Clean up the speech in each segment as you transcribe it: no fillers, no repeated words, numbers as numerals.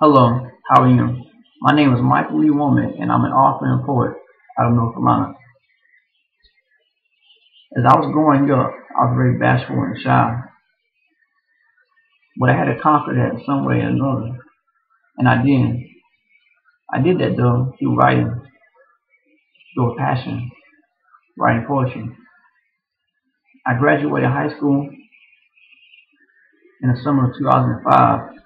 Hello, how are you? My name is Michael Lee Womack, and I'm an author and poet out of North Carolina. As I was growing up, I was very bashful and shy, but I had to conquer that in some way or another, and I did. I did that though through writing, through a passion, writing poetry. I graduated high school in the summer of 2005,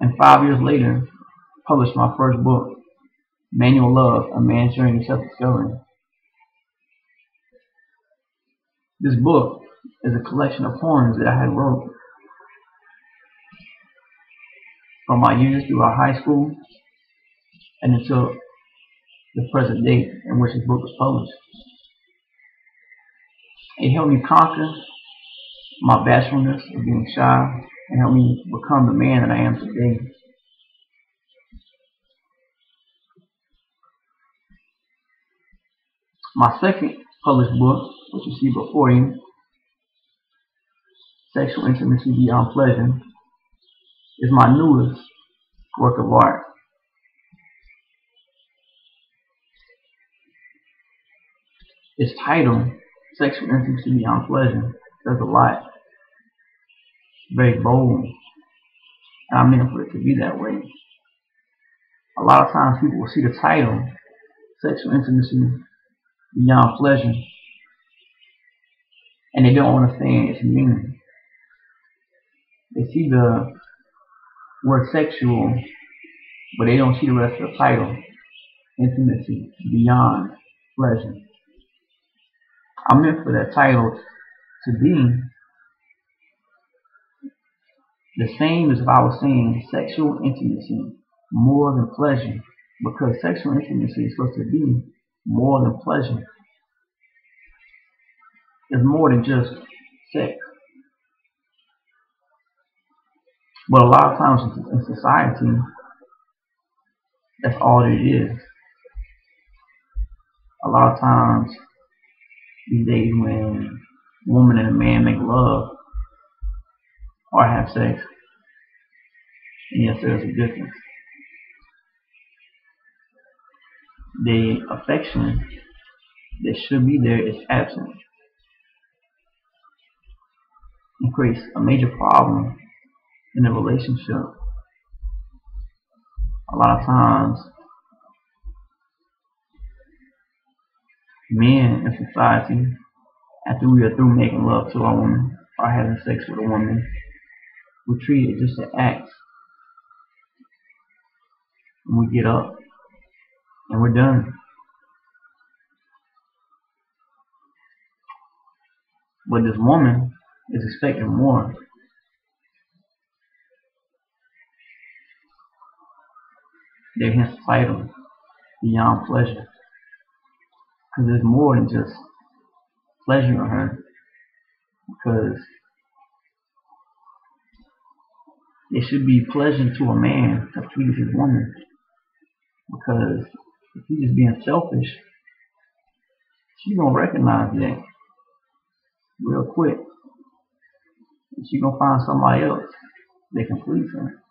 and 5 years later, published my first book, Manual Love: A Man's Journey to Self-Discovery. This book is a collection of poems that I had wrote from my years through our high school and until the present date in which this book was published. It helped me conquer my bashfulness of being shy and helped me become the man that I am today. My second published book, which you see before you, Sexual Intimacy Beyond Pleasure, is my newest work of art. Its title, Sexual Intimacy Beyond Pleasure, says a lot. It's very bold, and I meant for it to be that way. A lot of times people will see the title, Sexual Intimacy Beyond Pleasure, and they don't understand its meaning. They see the word sexual, but they don't see the rest of the title, Intimacy Beyond Pleasure. I meant for that title to be the same as if I was saying sexual intimacy more than pleasure, because sexual intimacy is supposed to be more than pleasure. It's more than just sex. But a lot of times in society, that's all it is. A lot of times these days when a woman and a man make love or have sex, and yes, there's a difference. The affection that should be there is absent and creates a major problem in the relationship. A lot of times men in society, after we are through making love to a woman or having sex with a woman, we treat it just an act, and we get up and we're done. But this woman is expecting more. They're hence titled Beyond Pleasure, because there's more than just pleasuring her, because it should be pleasure to a man to please his woman, because if he's just being selfish, she's gonna recognize that real quick, and she's gonna find somebody else that can please her.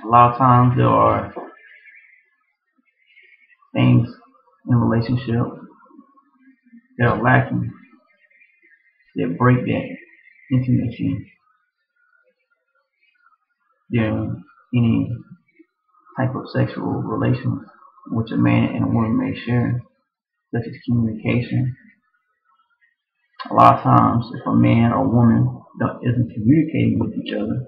A lot of times there are things in a relationship that are lacking, that break that intimacy during any type of sexual relations which a man and a woman may share, such as communication. A lot of times if a man or woman isn't communicating with each other,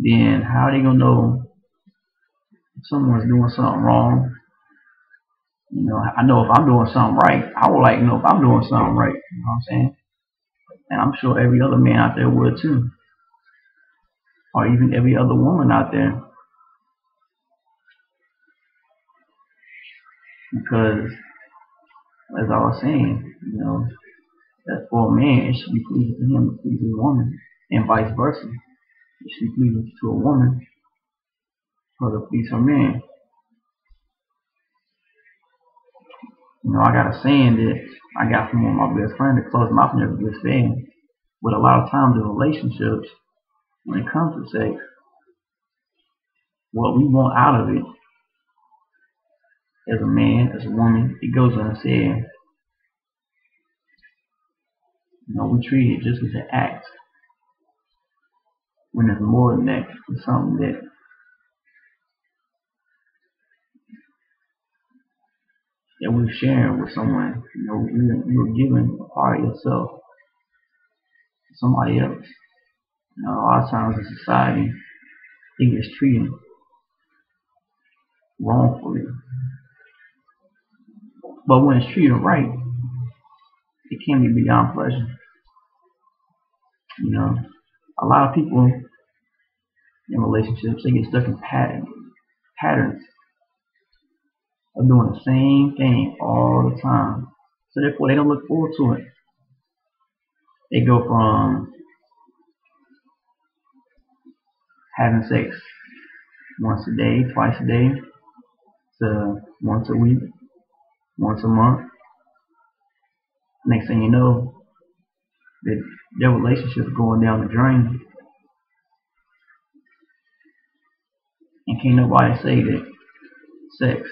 then how are they gonna know if someone's doing something wrong? You know, I know if I'm doing something right, I would like to know if I'm doing something right. You know what I'm saying? And I'm sure every other man out there would too, or even every other woman out there, because as I was saying, you know, that for a man it should be pleasing to him to please his woman, and vice versa. It should be pleasing to a woman for her to please her man. I got a saying that I got from one of my best friends that closed mouth never gets fed. But a lot of times in relationships, when it comes to sex, what we want out of it as a man, as a woman, it goes unsaid. We treat it just as an act when it's more than that. It's something that we're sharing with someone. You're giving a part of yourself to somebody else. A lot of times in society, it gets treated wrongfully. But when it's treated right, it can be beyond pleasure. A lot of people in relationships, they get stuck in patterns of doing the same thing all the time. So therefore, they don't look forward to it. They go from having sex once a day, twice a day, to once a week, once a month. Next thing you know, their relationship is going down the drain. And can't nobody say that sex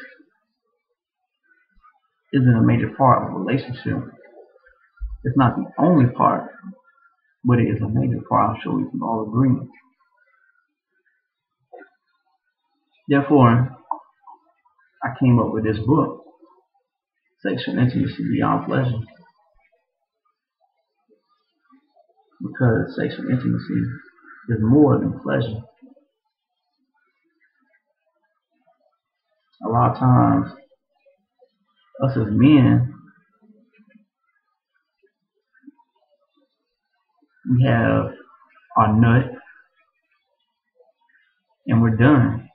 isn't a major part of a relationship. It's not the only part, but it is a major part. I'm sure we can all agree. Therefore, I came up with this book, Sexual Intimacy Beyond Pleasure. Because sexual intimacy is more than pleasure. A lot of times, us as men, we have our nut and we're done.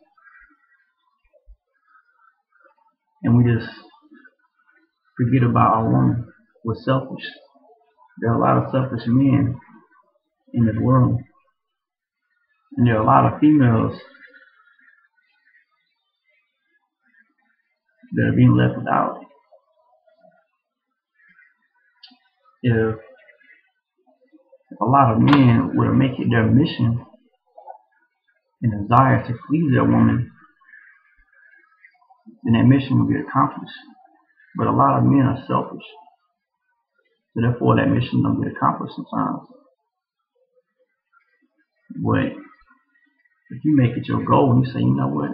And we just forget about our woman. We're selfish. There are a lot of selfish men in this world. And there are a lot of females that are being left without. If a lot of men were to make it their mission and desire to please their woman, then that mission will be accomplished. But a lot of men are selfish. So therefore that mission don't get accomplished sometimes. But if you make it your goal and you say, you know what,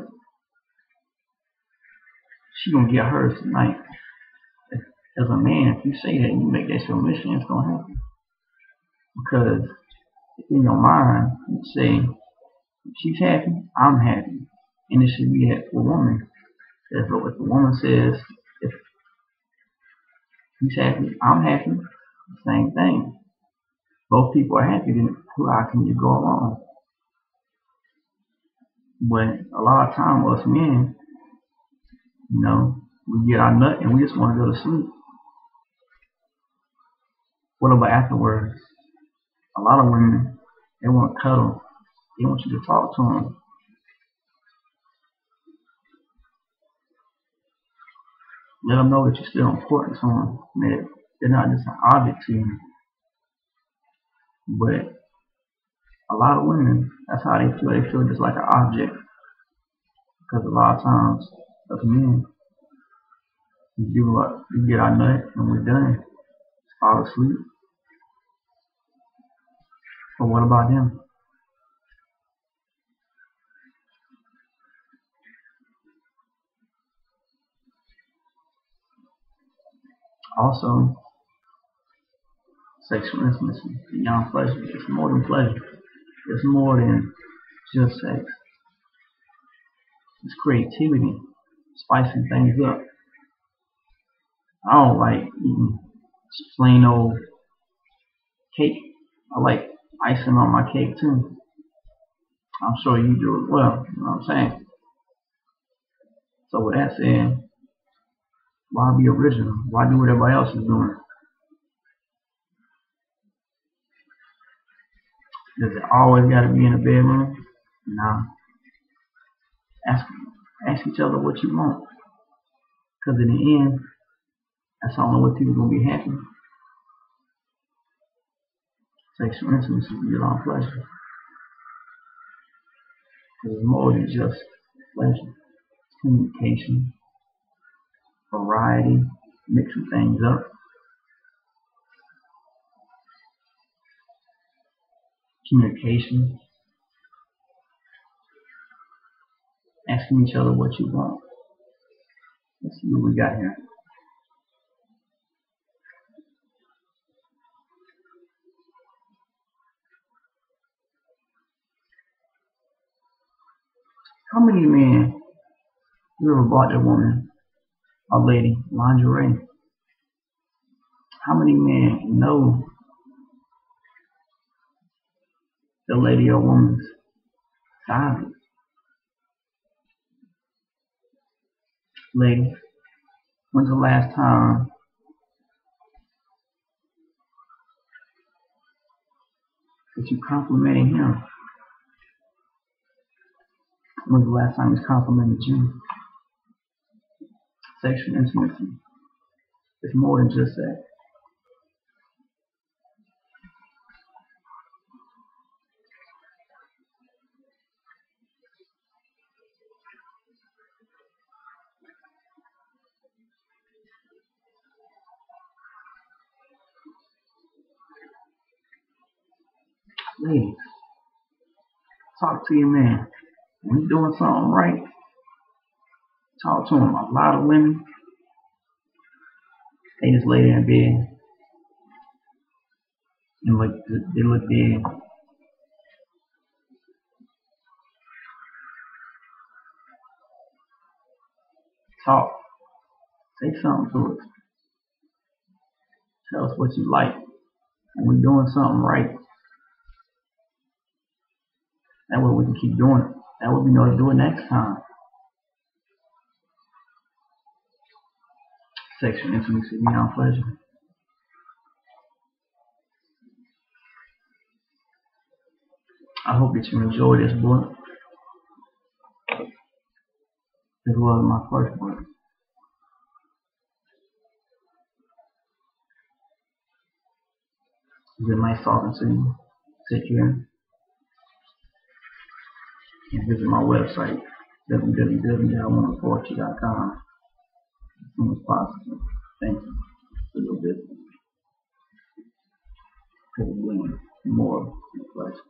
she gonna get hers tonight. As a man, if you say that and you make that your mission, it's gonna happen. Because if in your mind you say, if she's happy, I'm happy. And it should be that for a woman. If the woman says, if he's happy, I'm happy, same thing. Both people are happy, then how can you go wrong? But a lot of time, us men, we get our nut and we just want to go to sleep. What about afterwards? A lot of women, they want to cuddle. They want you to talk to them. Let them know that you're still important to them. That they're not just an object to you. But a lot of women, that's how they feel. They feel just like an object. Because a lot of times, as men, we get our nut and we're done. Fall asleep. But what about them? Also, sexual intimacy beyond pleasure. It's more than pleasure. It's more than just sex. It's creativity, spicing things up. I don't like eating plain old cake. I like icing on my cake too. I'm sure you do as well. You know what I'm saying? So with that said, why be original? Why do what everybody else is doing? Does it always got to be in the bedroom? Nah. Ask each other what you want. Because in the end, That's the only way people gonna be happy. Sexual intimacy is beyond pleasure. Because it's more than just pleasure. Communication, variety, mixing things up. Communication, asking each other what you want. Let's see what we got here. How many men you ever bought a woman, a lady, lingerie? How many men know the lady or woman's size? Lady, when's the last time that you complimented him? When's the last time he's complimented you? Sexual intimacy is more than just that. Ladies, talk to your man. When he's doing something right, talk to him. A lot of women, they just lay there in bed and they look dead. Talk. Say something to us. Tell us what you like. And we're doing something right. That way we can keep doing it. That way we know to do it next time. Sexual intimacy beyond pleasure. I hope that you enjoy this book. This was my first book. It's been nice talking to you. Take care. And visit my website, www.womack.com, as soon as possible. Thank you for your visit. Because it's more than pleasure.